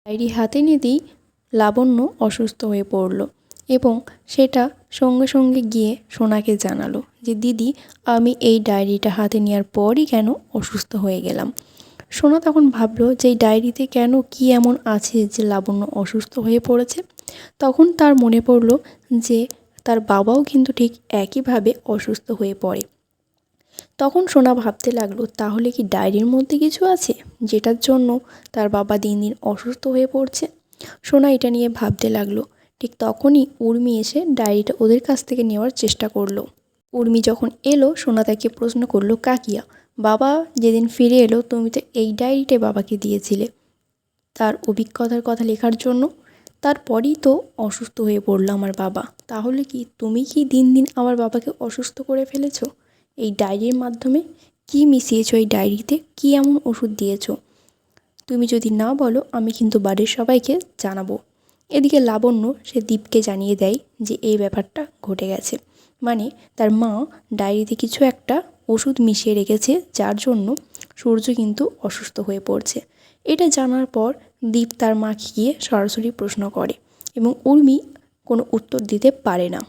Diary হাতে নিতেই লাবণ্য অসুস্থ হয়ে পড়ল এবং সেটা সঙ্গে সঙ্গে গিয়ে সোনাকে জানালো যে দিদি, আমি এই ডায়েরিটা হাতে নেওয়ার পরই কেন অসুস্থ হয়ে গেলাম। সোনা তখন ভাবলো যে এই ডায়েরিতে কেন কী এমন আছে যে লাবণ্য অসুস্থ হয়ে পড়েছে। তখন তার মনে পড়ল যে তার বাবাও কিন্তু ঠিক একইভাবে অসুস্থ হয়ে পড়ে। তখন সোনা ভাবতে লাগলো, তাহলে কি ডায়েরির মধ্যে কিছু আছে যেটার জন্য তার বাবা দিন দিন অসুস্থ হয়ে পড়ছে। সোনা এটা নিয়ে ভাবতে লাগলো। ঠিক তখনই উর্মি এসে ডায়েরিটা ওদের কাছ থেকে নেওয়ার চেষ্টা করলো। উর্মি যখন এলো, সোনা তাকে প্রশ্ন করলো, কাকিয়া, বাবা যেদিন ফিরে এলো তুমি তো এই ডায়েরিটাই বাবাকে দিয়েছিলে তার অভিজ্ঞতার কথা লেখার জন্য। তারপরেই তো অসুস্থ হয়ে পড়লো আমার বাবা। তাহলে কি তুমি কি দিন দিন আমার বাবাকে অসুস্থ করে ফেলেছো? এই ডায়েরির মাধ্যমে কি মিশিয়েছো? এই ডায়েরিতে কি এমন ওষুধ দিয়েছো? তুমি যদি না বলো আমি কিন্তু বাড়ির সবাইকে জানাবো। এদিকে লাবণ্য সে দীপকে জানিয়ে দেয় যে এই ব্যাপারটা ঘটে গেছে, মানে তার মা ডায়েরিতে কিছু একটা ওষুধ মিশিয়ে রেখেছে যার জন্য সূর্য কিন্তু অসুস্থ হয়ে পড়ছে। এটা জানার পর দীপ তার মাকে গিয়ে সরাসরি প্রশ্ন করে এবং উর্মি কোনো উত্তর দিতে পারে না।